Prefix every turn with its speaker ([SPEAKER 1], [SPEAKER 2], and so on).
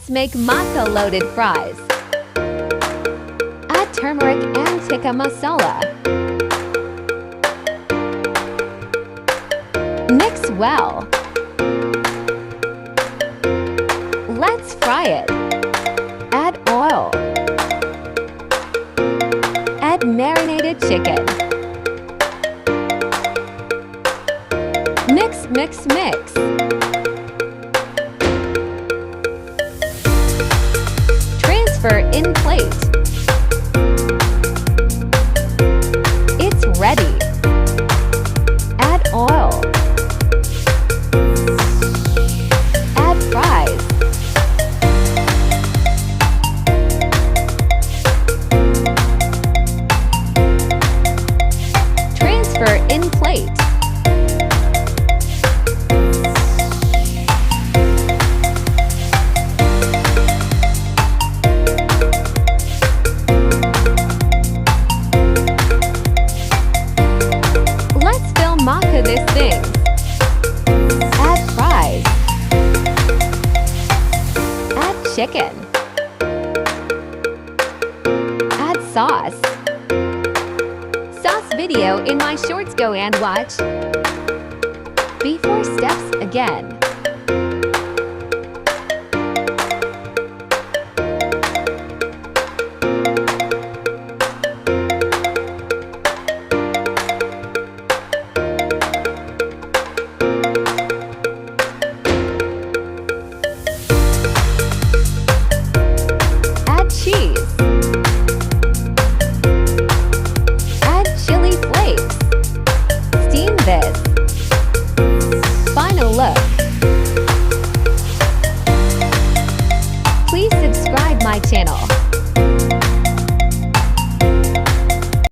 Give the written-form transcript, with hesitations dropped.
[SPEAKER 1] Let's make matka loaded fries. Add turmeric and tikka masala. Mix well. Let's fry it. Add oil. Add marinated chicken. Mix, mix, mix. Transfer in plate. It's ready. Add oil. Add fries. Transfer in plate. Let's fill matka this thing. Add fries. Add chicken. Add sauce. Sauce video in my shorts, go and watch. Before steps again. Add cheese. Add chili flakes. Steam this. Final look. Please subscribe my channel.